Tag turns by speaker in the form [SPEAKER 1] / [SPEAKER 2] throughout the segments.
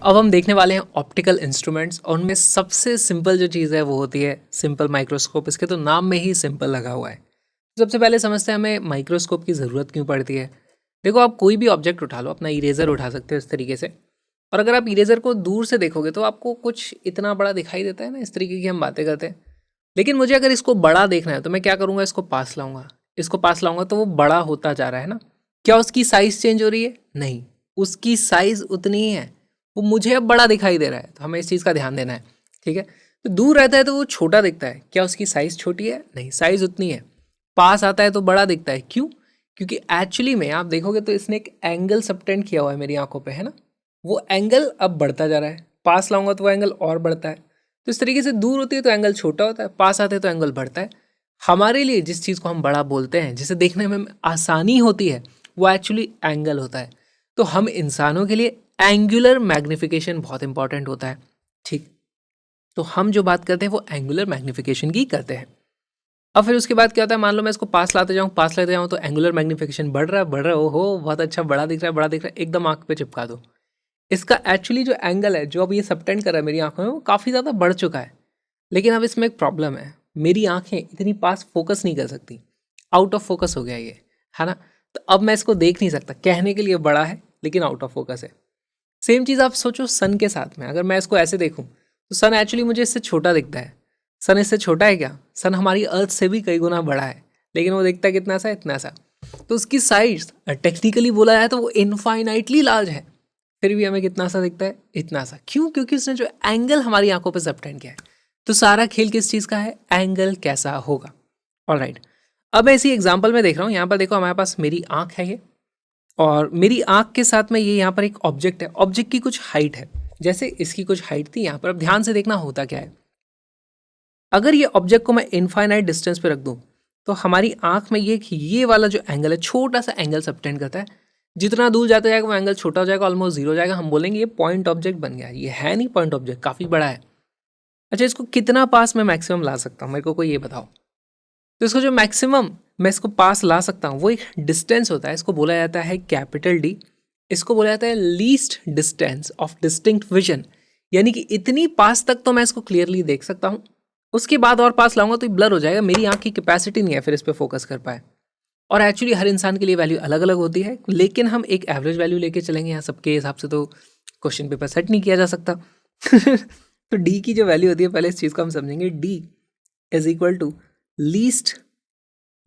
[SPEAKER 1] अब हम देखने वाले हैं ऑप्टिकल इंस्ट्रूमेंट्स और उनमें सबसे सिंपल जो चीज़ है वो होती है सिंपल माइक्रोस्कोप। इसके तो नाम में ही सिंपल लगा हुआ है। सबसे पहले समझते हैं हमें माइक्रोस्कोप की ज़रूरत क्यों पड़ती है। देखो, आप कोई भी ऑब्जेक्ट उठा लो, अपना इरेज़र उठा सकते हो इस तरीके से, और अगर आप इरेज़र को दूर से देखोगे तो आपको कुछ इतना बड़ा दिखाई देता है ना, इस तरीके की हम बातें करते हैं। लेकिन मुझे अगर इसको बड़ा देखना है तो मैं क्या करूँगा, इसको पास लाऊंगा। इसको पास लाऊंगा तो वो बड़ा होता जा रहा है ना। क्या उसकी साइज़ चेंज हो रही है? नहीं, उसकी साइज़ उतनी ही है। वो मुझे अब बड़ा दिखाई दे रहा है, तो हमें इस चीज़ का ध्यान देना है। ठीक है, तो दूर रहता है तो वो छोटा दिखता है। क्या उसकी साइज़ छोटी है? नहीं, साइज़ उतनी है। पास आता है तो बड़ा दिखता है। क्यों? क्योंकि एक्चुअली में आप देखोगे तो इसने एक एंगल सबटेंड किया हुआ है मेरी आंखों पे, है ना। वो एंगल अब बढ़ता जा रहा है। पास लाऊंगा तो वो एंगल और बढ़ता है। तो इस तरीके से दूर होती है तो एंगल छोटा होता है, पास आते हैं तो एंगल बढ़ता है। हमारे लिए जिस चीज़ को हम बड़ा बोलते हैं, जिसे देखने में आसानी होती है, वो एक्चुअली एंगल होता है। तो हम इंसानों के लिए एंगुलर मैग्निफिकेशन बहुत इंपॉर्टेंट होता है। ठीक, तो हम जो बात करते हैं वो एंगुलर मैग्निफिकेशन की करते हैं। अब फिर उसके बाद क्या होता है, मान लो मैं इसको पास लाते जाऊँ, पास लेते जाऊँ, तो एंगुलर मैग्निफिकेशन बढ़ रहा है, बढ़ रहा है। ओहो, बहुत अच्छा, बड़ा दिख रहा है, बड़ा दिख रहा है। एकदम आंख पे चिपका दो। इसका एक्चुअली जो एंगल है, जो अब ये सबटेंड कर रहा है मेरी आंखों में, वो काफ़ी ज़्यादा बढ़ चुका है। लेकिन अब इसमें एक प्रॉब्लम है, मेरी आंखें इतनी पास फोकस नहीं कर सकती। आउट ऑफ फोकस हो गया ये, है ना। तो अब मैं इसको देख नहीं सकता। कहने के लिए बड़ा है लेकिन आउट ऑफ फोकस है। सेम चीज़ आप सोचो सन के साथ में। अगर मैं इसको ऐसे देखूं तो सन एक्चुअली मुझे इससे छोटा दिखता है। सन इससे छोटा है क्या? सन हमारी अर्थ से भी कई गुना बड़ा है, लेकिन वो दिखता है कितना सा? इतना सा। तो उसकी साइज टेक्निकली बोला जाए तो वो इनफाइनाइटली लार्ज है, फिर भी हमें कितना सा दिखता है? इतना सा। क्यों? क्योंकि उसने जो एंगल हमारी आंखों पर सबटेंड किया है। तो सारा खेल किस चीज़ का है? एंगल कैसा होगा। ऑलराइट, अब ऐसी एग्जांपल में देख रहा हूँ। यहाँ पर देखो, हमारे पास मेरी आंख है ये, और मेरी आंख के साथ में ये यहाँ पर एक ऑब्जेक्ट है। ऑब्जेक्ट की कुछ हाइट है, जैसे इसकी कुछ हाइट थी यहाँ पर। अब ध्यान से देखना होता क्या है। अगर ये ऑब्जेक्ट को मैं इनफाइनाइट डिस्टेंस पे रख दूँ तो हमारी आंख में ये वाला जो एंगल है, छोटा सा एंगल सबटेंड करता है। जितना दूर जाता जाएगा वो एंगल छोटा हो जाएगा, ऑलमोस्ट जीरो हो जाएगा। हम बोलेंगे ये पॉइंट ऑब्जेक्ट बन गया। ये है नहीं पॉइंट ऑब्जेक्ट, काफ़ी बड़ा है। अच्छा, इसको कितना पास मैं मैक्सिमम ला सकता हूँ, मेरे को कोई ये बताओ। तो इसको जो मैक्सिमम मैं इसको पास ला सकता हूँ वो एक डिस्टेंस होता है। इसको बोला जाता है कैपिटल डी। इसको बोला जाता है least distance of distinct vision. यानी कि इतनी पास तक तो मैं इसको क्लियरली देख सकता हूँ। उसके बाद और पास लाऊंगा तो ये ब्लर हो जाएगा। मेरी आंख की कैपेसिटी नहीं है फिर इस पर फोकस कर पाए। और एक्चुअली हर इंसान के लिए वैल्यू अलग अलग होती है, लेकिन हम एक एवरेज वैल्यू लेके चलेंगे। यहाँ सबके हिसाब से तो क्वेश्चन पेपर सेट नहीं किया जा सकता। तो डी की जो वैल्यू होती है, पहले इस चीज़ को हम समझेंगे। D is equal to least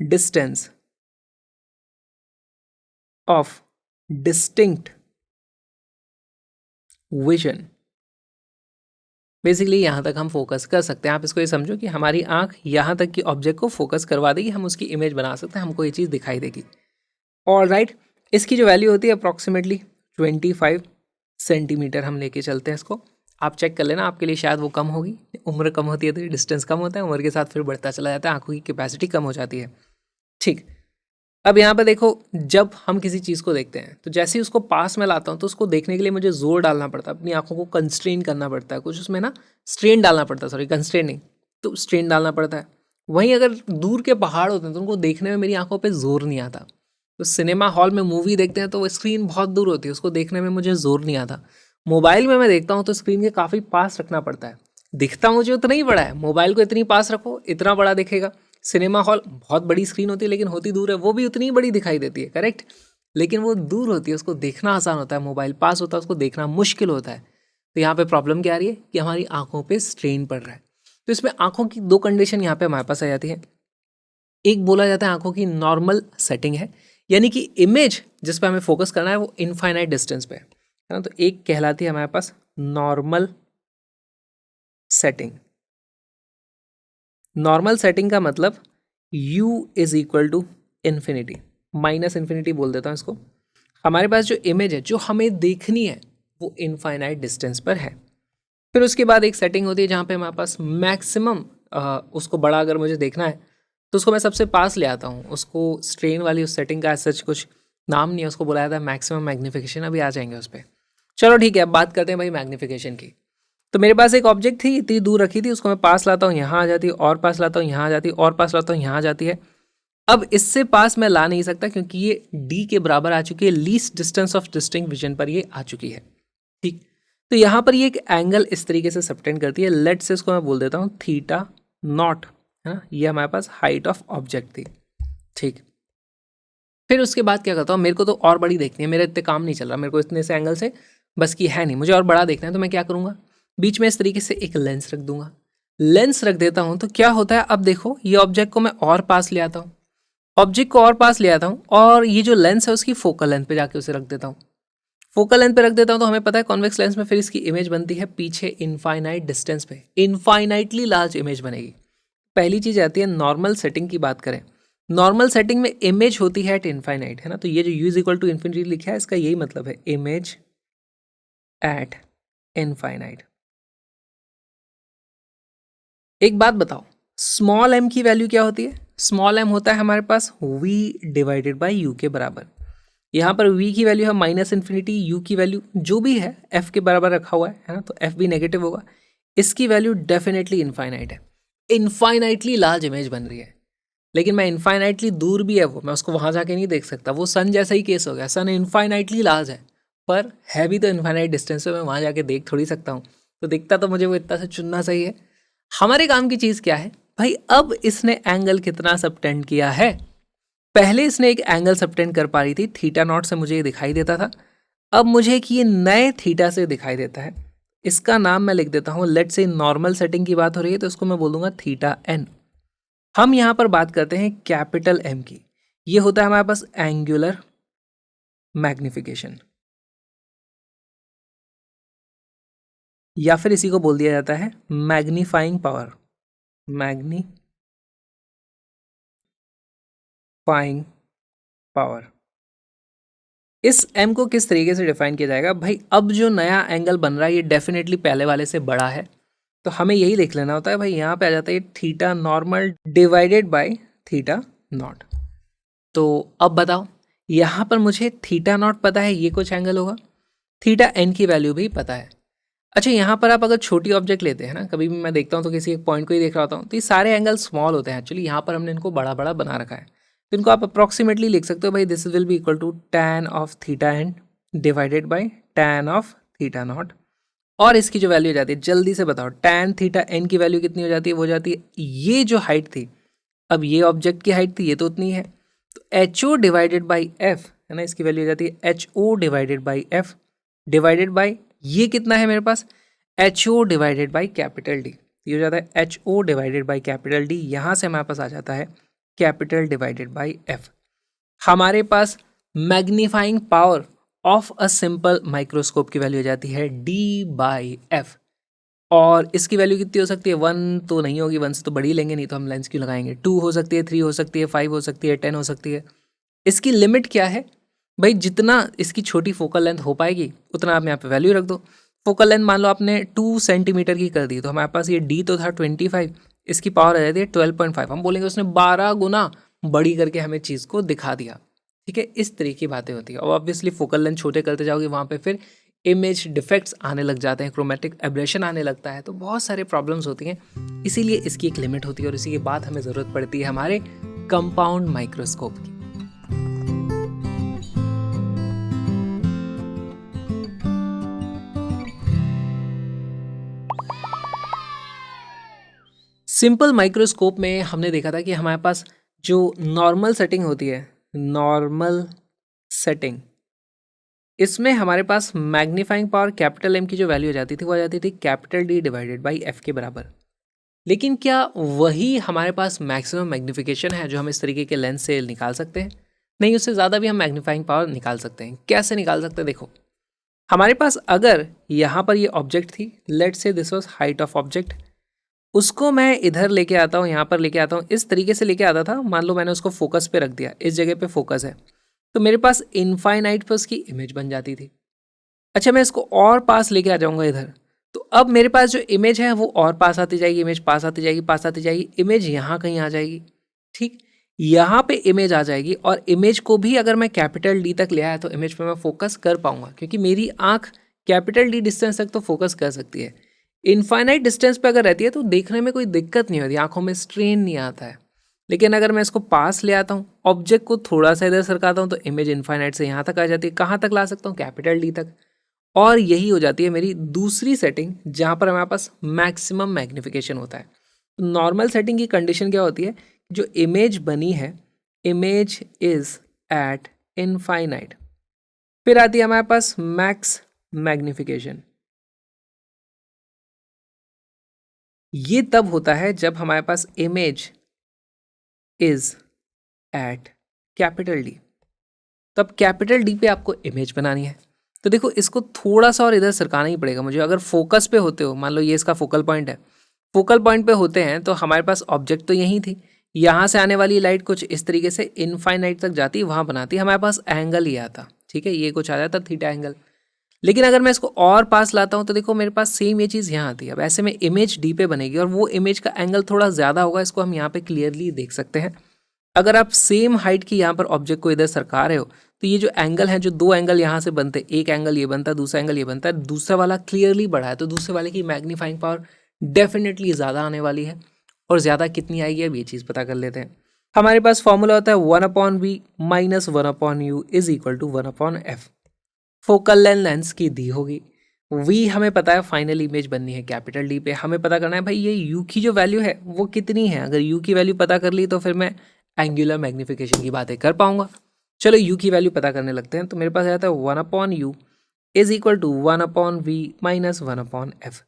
[SPEAKER 1] distance of distinct vision. Basically यहाँ तक हम फोकस कर सकते हैं। आप इसको ये समझो कि हमारी आंख यहाँ तक की ऑब्जेक्ट को फोकस करवा देगी, हम उसकी इमेज बना सकते हैं, हमको ये चीज़ दिखाई देगी। ऑलराइट, इसकी जो वैल्यू होती है अप्रॉक्सीमेटली 25 सेंटीमीटर हम लेके चलते हैं इसको। आप चेक कर लेना, आपके लिए शायद वो कम होगी। उम्र कम होती है तो ये डिस्टेंस कम होता है, उम्र के साथ फिर बढ़ता चला जाता है, आंखों की कैपेसिटी कम हो जाती है। ठीक, अब यहाँ पे देखो, जब हम किसी चीज़ को देखते हैं तो जैसे ही उसको पास में लाता हूँ तो उसको देखने के लिए मुझे जोर डालना पड़ता है, अपनी आंखों को कंस्ट्रेन करना पड़ता है, कुछ उसमें ना स्ट्रेन डालना पड़ता है। सॉरी, कंस्ट्रेन नहीं, तो स्ट्रेन डालना पड़ता है। वहीं अगर दूर के पहाड़ होते हैं तो उनको देखने में मेरी आंखों पे जोर नहीं आता। तो सिनेमा हॉल में मूवी देखते हैं तो वो स्क्रीन बहुत दूर होती है, उसको देखने में मुझे जोर नहीं आता। मोबाइल में मैं देखता हूँ तो स्क्रीन के काफ़ी पास रखना पड़ता है। दिखता मुझे उतना ही बड़ा है, मोबाइल को इतनी पास रखो इतना बड़ा दिखेगा। सिनेमा हॉल बहुत बड़ी स्क्रीन होती है लेकिन होती दूर है, वो भी उतनी ही बड़ी दिखाई देती है, करेक्ट। लेकिन वो दूर होती है, उसको देखना आसान होता है। मोबाइल पास होता है, उसको देखना मुश्किल होता है। तो यहाँ पे प्रॉब्लम क्या आ रही है कि हमारी आंखों पे स्ट्रेन पड़ रहा है। तो इसमें आंखों की दो कंडीशन यहाँ पे हमारे पास आ जाती है। एक बोला जाता है आंखों की नॉर्मल सेटिंग है, यानी कि इमेज जिस पे हमें फोकस करना है वो इनफाइनाइट डिस्टेंस पे है ना। तो एक कहलाती है हमारे पास नॉर्मल सेटिंग। नॉर्मल सेटिंग का मतलब u is equal to infinity, minus infinity बोल देता हूँ इसको। हमारे पास जो इमेज है जो हमें देखनी है वो इनफाइनाइट डिस्टेंस पर है। फिर उसके बाद एक सेटिंग होती है जहाँ पे हमारे पास मैक्सिमम, उसको बड़ा अगर मुझे देखना है तो उसको मैं सबसे पास ले आता हूँ। उसको स्ट्रेन वाली उस सेटिंग का सच कुछ नाम नहीं है, उसको बुलाया था मैक्सिमम मैग्नीफिकेशन। अभी आ जाएंगे उस पर। चलो ठीक है, अब बात करते हैं भाई मैग्नीफिकेशन की। तो मेरे पास एक ऑब्जेक्ट थी, इतनी दूर रखी थी, उसको मैं पास लाता हूँ, यहाँ आ जाती है, और पास लाता हूँ, यहाँ आ जाती है, और पास लाता हूँ, यहाँ आ जाती है। अब इससे पास मैं ला नहीं सकता क्योंकि ये d के बराबर आ चुकी है, least distance of distinct vision पर ये आ चुकी है। ठीक, तो यहाँ पर ये एक एंगल इस तरीके से सबटेंड करती है। लेट से इसको मैं बोल देता हूँ थीटा नॉट, है ना। ये हमारे पास हाइट ऑफ ऑब्जेक्ट थी, ठीक। फिर उसके बाद क्या करता हूँ, मेरे को तो और बड़ी देखनी है, मेरा इतने काम नहीं चल रहा, मेरे को इतने से एंगल से बस की है नहीं, मुझे और बड़ा देखना है। तो मैं क्या करूँगा, बीच में इस तरीके से एक लेंस रख दूंगा। लेंस रख देता हूँ तो क्या होता है, अब देखो ये ऑब्जेक्ट को मैं और पास ले आता हूँ, ऑब्जेक्ट को और पास ले आता हूँ, और ये जो लेंस है उसकी फोकल लेंथ पे जाके उसे रख देता हूँ। फोकल लेंथ पे रख देता हूँ तो हमें पता है कॉन्वेक्स लेंस में फिर इसकी इमेज बनती है पीछे इनफाइनाइट डिस्टेंस पे, इनफाइनाइटली लार्ज इमेज बनेगी। पहली चीज आती है नॉर्मल सेटिंग की बात करें, नॉर्मल सेटिंग में इमेज होती है एट इनफाइनाइट, है ना। तो ये जो u is equal to infinity लिखा है इसका यही मतलब है, इमेज एट इनफाइनाइट। एक बात बताओ, स्मॉल m की वैल्यू क्या होती है? स्मॉल m होता है हमारे पास v डिवाइडेड बाई u के बराबर। यहाँ पर v की वैल्यू है माइनस इन्फिनिटी, u की वैल्यू जो भी है f के बराबर रखा हुआ है ना, तो f भी नेगेटिव होगा। इसकी वैल्यू डेफिनेटली इनफाइनाइट है, इनफाइनाइटली लार्ज इमेज बन रही है। लेकिन मैं इनफाइनाइटली दूर भी है वो, मैं उसको वहाँ जाके नहीं देख सकता, वो सन जैसा ही केस हो गया, सन इनफाइनाइटली लार्ज है पर है भी तो इनफाइनाइट डिस्टेंस पे, मैं वहाँ जाके देख थोड़ी सकता हूँ। तो दिखता तो मुझे वो इतना से चुनना सही है। हमारे काम की चीज़ क्या है भाई, अब इसने एंगल कितना सबटेंड किया है। पहले इसने एक एंगल सबटेंड कर पा रही थी थीटा नॉट से, मुझे ये दिखाई देता था। अब मुझे एक ये नए थीटा से दिखाई देता है, इसका नाम मैं लिख देता हूँ, लेट से नॉर्मल सेटिंग की बात हो रही है तो इसको मैं बोल दूंगा थीटा एन। हम यहां पर बात करते हैं कैपिटल एम की, ये होता है हमारे पास एंगुलर मैग्निफिकेशन, या फिर इसी को बोल दिया जाता है मैग्नीफाइंग पावर, मैग्नीफाइंग पावर। इस m को किस तरीके से डिफाइन किया जाएगा भाई, अब जो नया एंगल बन रहा है ये डेफिनेटली पहले वाले से बड़ा है, तो हमें यही देख लेना होता है भाई, यहाँ पे आ जाता है theta normal divided by theta naught. तो अब बताओ, यहाँ पर मुझे थीटा नॉट पता है ये कुछ एंगल होगा, थीटा एन की वैल्यू भी पता है। अच्छा, यहाँ पर आप अगर छोटी ऑब्जेक्ट लेते हैं ना, कभी भी मैं देखता हूँ तो किसी एक पॉइंट को ही देख रहा होता हूँ, तो ये सारे एंगल स्मॉल होते हैं एक्चुअली, यहाँ पर हमने इनको बड़ा बड़ा बना रखा है। तो इनको आप अप्रॉक्सीमेटली लिख सकते हो भाई, this will be equal to tan of theta N divided by tan of theta not. और इसकी जो वैल्यू हो जाती है, जल्दी से बताओ, tan थीटा एन की वैल्यू कितनी हो जाती है? वो हो जाती है ये जो हाइट थी, अब ये ऑब्जेक्ट की हाइट थी, ये तो उतनी है, तो H O divided by F, है ना, इसकी वैल्यू हो जाती है H O divided by F divided by ये कितना है मेरे पास, H O divided by capital D. ये हो जाता है H O divided by capital D, यहाँ से हमारे पास आ जाता है कैपिटल डिवाइडेड बाई एफ। हमारे पास magnifying power of a simple microscope की वैल्यू हो जाती है डी बाई एफ, और इसकी वैल्यू कितनी हो सकती है? 1 तो नहीं होगी, 1 से तो बड़ी लेंगे, नहीं तो हम लेंस क्यों लगाएंगे। 2 हो सकती है, 3 हो सकती है, 5 हो सकती है, 10 हो सकती है। इसकी लिमिट क्या है भाई, जितना इसकी छोटी फोकल लेंथ हो पाएगी उतना आप यहाँ पे वैल्यू रख दो। फोकल लेंथ मान लो आपने 2 सेंटीमीटर की कर दी, तो हमारे पास ये डी तो था 25, इसकी पावर आ जाती है 12.5, हम बोलेंगे उसने 12 गुना बड़ी करके हमें चीज़ को दिखा दिया। ठीक है, इस तरह की बातें होती है। और ऑब्वियसली फोकल लेंथ छोटे करते जाओगे वहाँ पे फिर इमेज डिफेक्ट्स आने लग जाते हैं, क्रोमेटिक एब्रेशन आने लगता है, तो बहुत सारे प्रॉब्लम्स होती हैं। इसीलिए इसकी एक लिमिट होती है और इसी के बाद हमें ज़रूरत पड़ती है हमारे कंपाउंड माइक्रोस्कोप की। सिंपल माइक्रोस्कोप में हमने देखा था कि हमारे पास जो नॉर्मल सेटिंग होती है, नॉर्मल सेटिंग, इसमें हमारे पास मैग्नीफाइंग पावर कैपिटल एम की जो वैल्यू हो जाती थी वो आ जाती थी capital D divided by F के बराबर। लेकिन क्या वही हमारे पास मैक्सिमम मैग्नीफिकेशन है जो हम इस तरीके के लेंस से निकाल सकते हैं? नहीं, उससे ज़्यादा भी हम मैग्नीफाइंग पावर निकाल सकते हैं। कैसे निकाल सकते हैं? देखो, हमारे पास अगर यहाँ पर ये ऑब्जेक्ट थी, लेट से this was height of object, उसको मैं इधर लेके आता हूँ, यहाँ पर लेके आता हूँ, इस तरीके से लेके आता था, मान लो मैंने उसको फोकस पे रख दिया, इस जगह पे फोकस है, तो मेरे पास इनफाइनाइट पर उसकी इमेज बन जाती थी। अच्छा, मैं इसको और पास लेके आ जाऊंगा इधर, तो अब मेरे पास जो इमेज है वो और पास आती जाएगी, इमेज पास आती जाएगी, पास आती जाएगी, इमेज यहाँ कहीं आ जाएगी। ठीक, यहाँ पे इमेज आ जाएगी, और इमेज को भी अगर मैं कैपिटल डी तक ले आया तो इमेज पे मैं फोकस कर पाऊंगा, क्योंकि मेरी आंख कैपिटल डी डिस्टेंस तक तो फोकस कर सकती है। इनफाइनाइट डिस्टेंस पे अगर रहती है तो देखने में कोई दिक्कत नहीं होती, आंखों में स्ट्रेन नहीं आता है। लेकिन अगर मैं इसको पास ले आता हूँ, ऑब्जेक्ट को थोड़ा सा इधर सरकाता हूँ, तो इमेज इनफाइनाइट से यहाँ तक आ जाती है। कहाँ तक ला सकता हूँ? कैपिटल डी तक। और यही हो जाती है मेरी दूसरी सेटिंग जहाँ पर हमारे पास मैक्सिमम मैग्निफिकेशन होता है। नॉर्मल सेटिंग की कंडीशन क्या होती है, जो इमेज बनी है, इमेज इज एट इनफाइनाइट। फिर आती है हमारे पास मैक्स मैग्निफिकेशन। ये तब होता है जब हमारे पास image is at capital D. तब कैपिटल डी पे आपको इमेज बनानी है। तो देखो इसको थोड़ा सा और इधर सरकाना ही पड़ेगा मुझे। अगर फोकस पे होते हो, मान लो ये इसका फोकल पॉइंट है, फोकल पॉइंट पे होते हैं तो हमारे पास ऑब्जेक्ट तो यही थी, यहाँ से आने वाली लाइट कुछ इस तरीके से इनफाइनाइट तक जाती, वहाँ बनाती, हमारे पास एंगल ही आता, ठीक है, ये कुछ आ जाता थीटा एंगल। लेकिन अगर मैं इसको और पास लाता हूँ तो देखो मेरे पास सेम ये चीज़ यहाँ आती है। अब ऐसे में इमेज डी पे बनेगी और वो इमेज का एंगल थोड़ा ज़्यादा होगा, इसको हम यहाँ पे क्लियरली देख सकते हैं। अगर आप सेम हाइट की यहाँ पर ऑब्जेक्ट को इधर सरका रहे हो तो ये जो एंगल है, जो दो एंगल यहाँ से बनते, एक एंगल ये बनता है, दूसरा एंगल ये बनता है, दूसरा वाला क्लियरली बढ़ा है, तो दूसरे वाले की मैग्नीफाइंग पावर डेफिनेटली ज़्यादा आने वाली है। और ज़्यादा कितनी आएगी अब ये चीज़ पता कर लेते हैं। हमारे पास फॉर्मूला होता है 1/v minus 1/u is equal to 1/f। Focal length की दी होगी, v हमें पता है फाइनल इमेज बननी है कैपिटल डी पे। हमें पता करना है भाई ये u की जो वैल्यू है वो कितनी है। अगर u की वैल्यू पता कर ली तो फिर मैं एंगुलर मैग्निफिकेशन की बातें कर पाऊंगा। चलो u की वैल्यू पता करने लगते हैं। तो मेरे पास आ जाता है 1/u is equal to 1/v minus 1/f।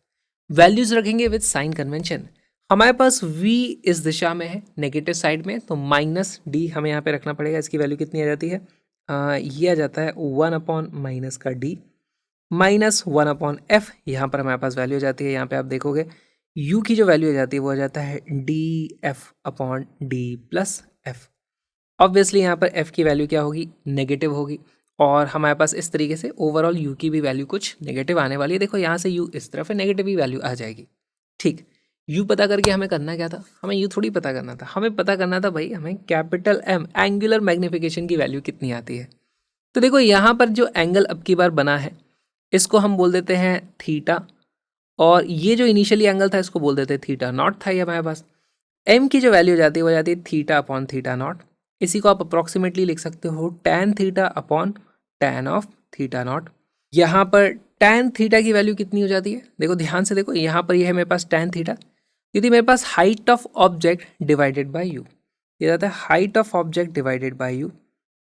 [SPEAKER 1] Values रखेंगे विद साइन कन्वेंशन। हमारे पास v इस दिशा में है, नेगेटिव साइड में, तो माइनस डी हमें यहाँ पे रखना पड़ेगा। इसकी वैल्यू कितनी आ जाती है, ये आ जाता है 1/माइनस का d माइनस 1/f। यहाँ पर हमारे पास वैल्यू आ जाती है, यहाँ पे आप देखोगे u की जो वैल्यू आ जाती है वो आ जाता है df/d प्लस f। ऑब्वियसली यहाँ पर f की वैल्यू क्या होगी, नेगेटिव होगी, और हमारे पास इस तरीके से ओवरऑल u की भी वैल्यू कुछ नेगेटिव आने वाली है। देखो यहाँ से u इस तरफ है, नेगेटिव ही वैल्यू आ जाएगी। ठीक, u पता करके हमें करना क्या था, हमें u थोड़ी पता करना था, हमें पता करना था भाई हमें कैपिटल M एंगुलर मैग्निफिकेशन की वैल्यू कितनी आती है। तो देखो यहाँ पर जो एंगल अब की बार बना है इसको हम बोल देते हैं थीटा, और ये जो इनिशियली एंगल था इसको बोल देते हैं थीटा नॉट था। ये हमारे पास m की जो वैल्यू जाती है वो जाती है थीटा/थीटा नॉट। इसी को आप अप्रॉक्सीमेटली लिख सकते हो tan थीटा/tan ऑफ थीटा नॉट। यहाँ पर tan थीटा की वैल्यू कितनी हो जाती है, देखो ध्यान से देखो, यहाँ पर ये है मेरे पास tan थीटा, यदि मेरे पास height of object divided by u, ये जाता है height of object divided by u।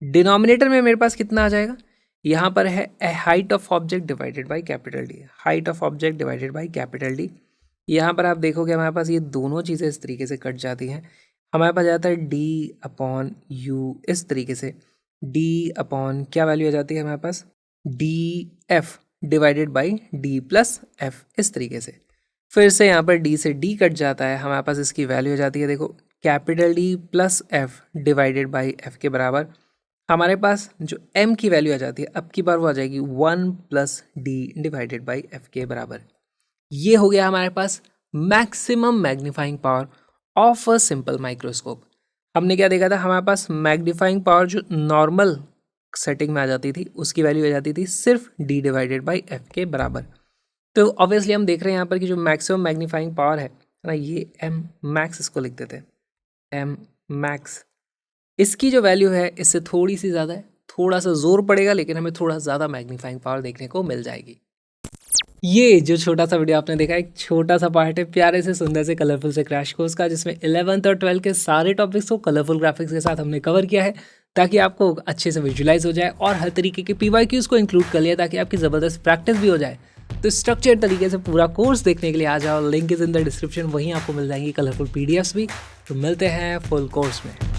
[SPEAKER 1] Denominator में मेरे पास कितना आ जाएगा, यहाँ पर है height of object divided by capital D, height of object divided by capital D. यहाँ पर आप देखोगे हमारे पास ये दोनों चीज़ें इस तरीके से कट जाती हैं। हमारे पास जाता है d/u इस तरीके से, d/ क्या वैल्यू आ जाती है हमारे पास, df divided by d plus f इस तरीके से। फिर से यहाँ पर d से d कट जाता है, हमारे पास इसकी वैल्यू आ जाती है, देखो capital D plus f divided by f के बराबर। हमारे पास जो m की वैल्यू आ जाती है अब की बार वो आ जाएगी 1 plus d divided by f के बराबर। ये हो गया हमारे पास maximum magnifying power of a simple microscope. हमने क्या देखा था, हमारे पास मैग्नीफाइंग पावर जो नॉर्मल सेटिंग में आ जाती थी उसकी वैल्यू आ जाती थी सिर्फ d डिवाइडेड बाई f के बराबर। तो ऑब्वियसली हम देख रहे हैं यहाँ पर कि जो मैक्सिमम मैग्नीफाइंग पावर है ना, ये m मैक्स इसको लिख देते हैं, m मैक्स, इसकी जो वैल्यू है इससे थोड़ी सी ज़्यादा है, थोड़ा सा जोर पड़ेगा लेकिन हमें थोड़ा ज़्यादा मैग्नीफाइंग पावर देखने को मिल जाएगी। ये जो छोटा सा वीडियो आपने देखा एक छोटा सा पार्ट है प्यारे से सुंदर से कलरफुल से क्रैश कोर्स का, जिसमें 11th और 12th के सारे टॉपिक्स को कलरफुल ग्राफिक्स के साथ हमने कवर किया है ताकि आपको अच्छे से विजुलाइज हो जाए, और हर तरीके के PYQs को इंक्लूड कर लिया ताकि आपकी ज़बरदस्त प्रैक्टिस भी हो जाए। तो स्ट्रक्चर तरीके से पूरा कोर्स देखने के लिए आ जाओ, link is in the description, वहीं आपको मिल जाएंगी कलरफुल PDFs भी। तो मिलते हैं फुल कोर्स में।